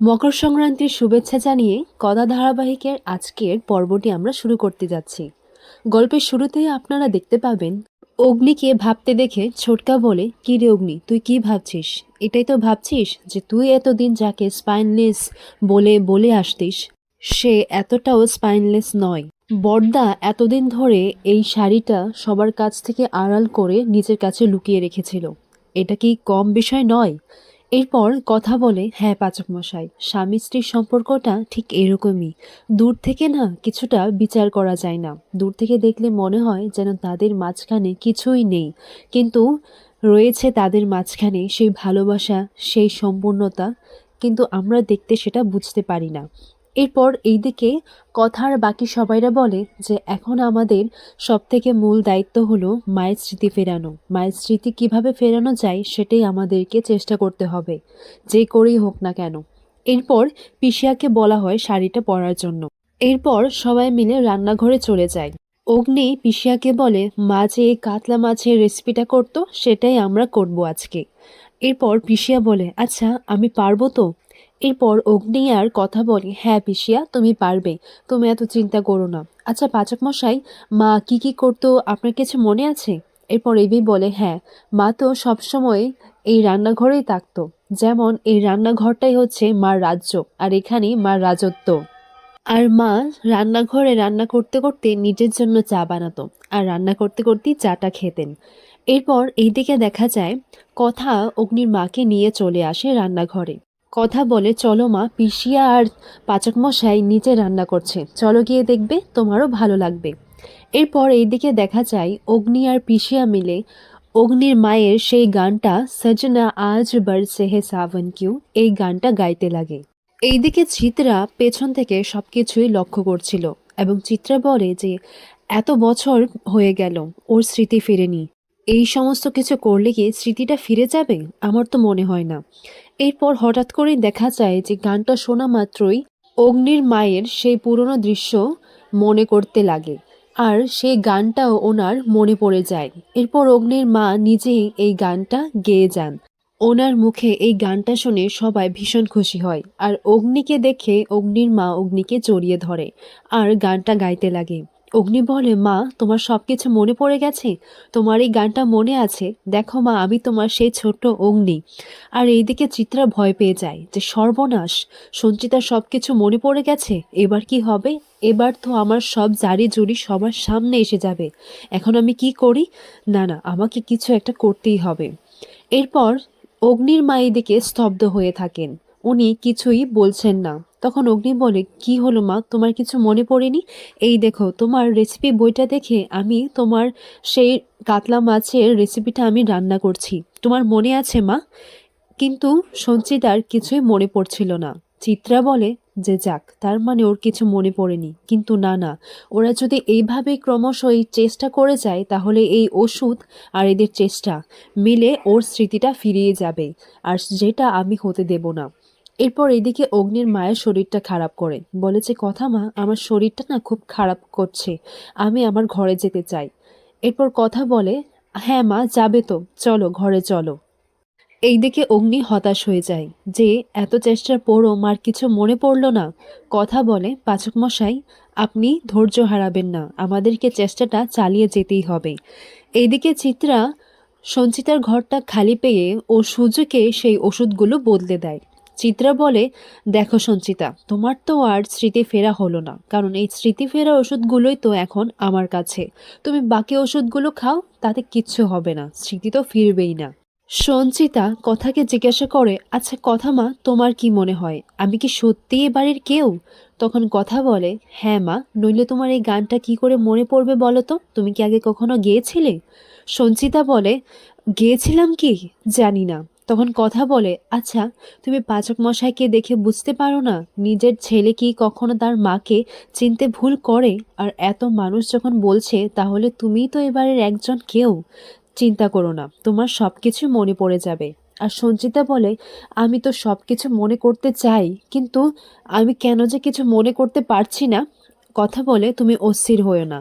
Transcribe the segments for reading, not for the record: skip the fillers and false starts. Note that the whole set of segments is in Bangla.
মকর সংক্রান্তির শুভেচ্ছা জানিয়ে কথা ধারাবাহিকের আজকের পর্বটি আমরা শুরু করতে যাচ্ছি। গল্পের শুরুতেই আপনারা দেখতে পাবেন অগ্নিকে ভাবতে দেখে ছোটকা বলে, কি রে অগ্নি, তুই কি ভাবছিস? এটাই তো ভাবছিস যে তুই এতদিন যাকে স্পাইনলেস বলে বলে আসতিস সে এতটাও স্পাইনলেস নয়। বড়দা এতদিন ধরে এই শাড়িটা সবার কাছ থেকে আড়াল করে নিজের কাছে লুকিয়ে রেখেছিল। এটা কি কম বিষয় নয়? এরপর কথা বলে, হ্যাঁ পাচক মশাই, স্বামী স্ত্রীর সম্পর্কটা ঠিক এরকমই। দূর থেকে না কিছুটা বিচার করা যায় না, দূর থেকে দেখলে মনে হয় যেন তাদের মাঝখানে কিছুই নেই, কিন্তু রয়েছে তাদের মাঝখানে সেই ভালোবাসা, সেই সম্পূর্ণতা, কিন্তু আমরা দেখতে সেটা বুঝতে পারি না। এরপর এইদিকে কথার বাকি সবাইরা বলে যে এখন আমাদের সবথেকে মূল দায়িত্ব হলো মায়ের স্মৃতি ফেরানো। মায়ের স্মৃতি কিভাবে ফেরানো যায় সেটাই আমাদেরকে চেষ্টা করতে হবে, যে করেই হোক না কেন। এরপর পিসিয়াকে বলা হয় শাড়িটা পরার জন্য। এরপর সবাই মিলে রান্নাঘরে চলে যায়। অগ্নি পিসিয়াকে বলে, মা যে এই কাতলা মাছের রেসিপিটা করতো সেটাই আমরা করব আজকে। এরপর পিসিয়া বলে, আচ্ছা আমি পারবো তো? এরপর অগ্নি আর কথা বলে, হ্যাঁ পিসিয়া তুমি পারবে, তুমি এত চিন্তা করো না। আচ্ছা পাচক মশাই, মা কি কি করতো আপনার কিছু মনে আছে? এরপর এবি বলে, হ্যাঁ, মা তো সবসময় এই রান্নাঘরেই থাকতো। যেমন এই রান্নাঘরটাই হচ্ছে মার রাজ্য, আর এখানেই মার রাজত্ব। আর মা রান্নাঘরে রান্না করতে করতে নিজের জন্য চা বানাতো, আর রান্না করতে করতেই চাটা খেতেন। এরপর এইদিকে দেখা যায় কথা অগ্নির মাকে নিয়ে চলে আসে রান্নাঘরে। কথা বলে, চলো মা, পিসিয়া আর পাচক মশাই নিচে রান্না করছে, চলো গিয়ে দেখবে, তোমারও ভালো লাগবে। এরপর এইদিকে দেখা যায় অগ্নি আর পিসিয়া মিলে অগ্নির মায়ের সেই গানটা সজনা আজ বরসে হে সাवन কিউ, এই গানটা গাইতে লাগে। এইদিকে চিত্রা পেছন থেকে সবকিছুই লক্ষ্য করছিল, এবং চিত্রা বলে যে এত বছর হয়ে গেল, ওর স্মৃতি ফিরেনি। এই সমস্ত কিছু করলে কি স্মৃতিটা ফিরে যাবে? আমার তো মনে হয় না। এরপর হঠাৎ করেই দেখা যায় যে গানটা শোনা মাত্রই অগ্নির মায়ের সেই পুরনো দৃশ্য মনে করতে লাগে, আর সেই গানটাও ওনার মনে পড়ে যায়। এরপর অগ্নির মা নিজেই এই গানটা গেয়ে যান। ওনার মুখে এই গানটা শুনে সবাই ভীষণ খুশি হয়, আর অগ্নিকে দেখে অগ্নির মা অগ্নিকে জড়িয়ে ধরে আর গানটা গাইতে লাগে। অগ্নি বলে, মা তোমার সবকিছু মনে পড়ে গেছে, তোমার এই গানটা মনে আছে, দেখো মা আমি তোমার সেই ছোট্ট অগ্নি। আর এইদিকে চিত্রা ভয় পেয়ে যায় যে সর্বনাশ, সঞ্চিতার সবকিছু মনে পড়ে গেছে, এবার কি হবে? এবার তো আমার সব জারি জুরি সবার সামনে এসে যাবে। এখন আমি কি করি? না না, আমাকে কিছু একটা করতেই হবে। এরপর অগ্নির মা এদিকে স্তব্ধ হয়ে থাকেন, উনি কিছুই বলছেন না। তখন অগ্নি বলে, কি হলো মা, তোমার কিছু মনে পড়েনি? এই দেখো তোমার রেসিপি বইটা দেখে আমি তোমার সেই কাতলা মাছের রেসিপিটা আমি রান্না করছি, তোমার মনে আছে মা? কিন্তু সঞ্চিতার কিছুই মনে পড়ছিল না। চিত্রা বলে যে যাক, তার মানে ওর কিছু মনে পড়েনি। কিন্তু না না, ওরা যদি এইভাবে ক্রমশ এই চেষ্টা করে যায় তাহলে এই ওষুধ আর এদের চেষ্টা মিলে ওর স্মৃতিটা ফিরিয়ে যাবে, আর যেটা আমি হতে দেব না। এরপর এদিকে অগ্নির মায়ের শরীরটা খারাপ করে, বলেছে, কথা মা আমার শরীরটা না খুব খারাপ করছে, আমি আমার ঘরে যেতে চাই। এরপর কথা বলে, হ্যাঁ মা যাবে তো, চলো ঘরে চলো। এইদিকে অগ্নি হতাশ হয়ে যায় যে এত চেষ্টার পরও মার কিছু মনে পড়ল না। কথা বলে, পাচক মশাই আপনি ধৈর্য হারাবেন না, আমাদেরকে চেষ্টাটা চালিয়ে যেতেই হবে। এইদিকে চিত্রা সঞ্চিতার ঘরটা খালি পেয়ে ও সূর্যকে সেই ওষুধগুলো বদলে দেয়। চিত্রা বলে, দেখো সঞ্চিতা, তোমার তো আর স্মৃতি ফেরা হলো না, কারণ এই স্মৃতি ফেরা ওষুধগুলোই তো এখন আমার কাছে। তুমি বাকি ওষুধগুলো খাও, তাতে কিচ্ছু হবে না, স্মৃতি তো ফিরবেই না। সঞ্চিতা কথাকে জিজ্ঞাসা করে, আচ্ছা কথা মা, তোমার কি মনে হয় আমি কি সত্যিই এ বাড়ির কেউ? তখন কথা বলে, হ্যাঁ মা, নইলে তোমার এই গানটা কি করে মনে পড়বে বলো তো? তুমি কি আগে কখনো গেয়েছিলে? সঞ্চিতা বলে, গেয়েছিলাম কি জানি না। তখন কথা বলে, আচ্ছা তুমি পাচক মশাইকে দেখে বুঝতে পারো না নিজের ছেলে কি কখনো তার মাকে চিনতে ভুল করে? আর এত মানুষ যখন বলছে তাহলে তুমিই তো এবারের একজন কেউ। চিন্তা করো না, তোমার সব কিছু মনে পড়ে যাবে। আর সঞ্চিতা বলে, আমি তো সব কিছু মনে করতে চাই, কিন্তু আমি কেন যে কিছু মনে করতে পারছি না। কথা বলে, তুমি অস্থির হয়েও না।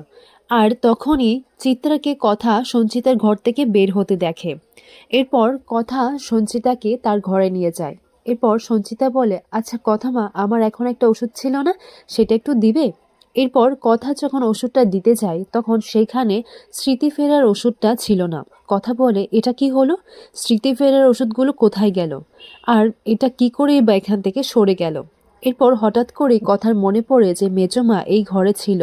আর তখনই চিত্রাকে কথা সঞ্চিতার ঘর থেকে বের হতে দেখে। এরপর কথা সঞ্চিতাকে তার ঘরে নিয়ে যায় এরপর সঞ্চিতা বলে, আচ্ছা কথা মা, আমার এখন একটা ওষুধ ছিল না, সেটা একটু দিবে? এরপর কথা যখন ওষুধটা দিতে যায় তখন সেইখানে স্মৃতি ফেরার ওষুধটা ছিল না। কথা বলে, এটা কি হলো? স্মৃতি ফেরার ওষুধগুলো কোথায় গেল? আর এটা কি করেই বা এখান থেকে সরে গেল? এরপর হঠাৎ করে কথার মনে পড়ে যে মেজমা এই ঘরে ছিল।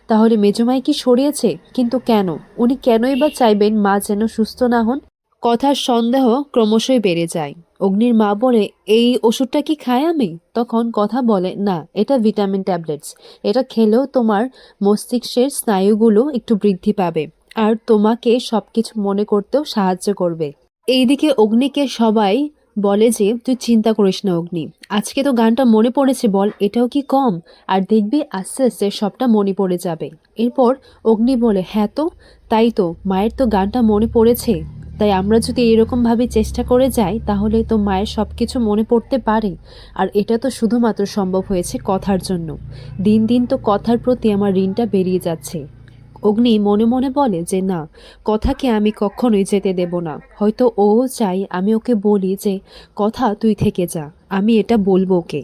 তাহলে মেজমাই কি সরিয়েছে? কিন্তু কেন? উনি কেনই বা চাইবেন মা যেন সুস্থ না হন? কথার সন্দেহ ক্রমশই বেড়ে যায়। অগ্নির মা বলে, এই ওষুধটা কি খাই আমি? তখন কথা বলে, না, এটা ভিটামিন ট্যাবলেটস। এটা খেলেও তোমার মস্তিষ্কের স্নায়ুগুলো একটু বৃদ্ধি পাবে আর তোমাকে সবকিছু মনে করতেও সাহায্য করবে। এইদিকে অগ্নিকে সবাই বলে যে, তুই চিন্তা করিস না অগ্নি, আজকে তো গানটা মনে পড়েছে, বল এটাও কি কম? আর দেখবি আস্তে আস্তে সবটা মনে পড়ে যাবে। এরপর অগ্নি বলে, হ্যাঁ তো, তাই তো, মায়ের তো গানটা মনে পড়েছে। তাই আমরা যদি এরকমভাবে চেষ্টা করে যাই তাহলে তো মায়ের সব কিছু মনে পড়তে পারে। আর এটা তো শুধুমাত্র সম্ভব হয়েছে কথার জন্য। দিন দিন তো কথার প্রতি আমার ঋণটা বেরিয়ে যাচ্ছে। অগ্নি মনে মনে বলে যে না, কথাকে আমি কখনোই যেতে দেব না। হয়তো ও চাই আমি ওকে বলি যে কথা তুই থেকে যা, আমি এটা বলবো ওকে।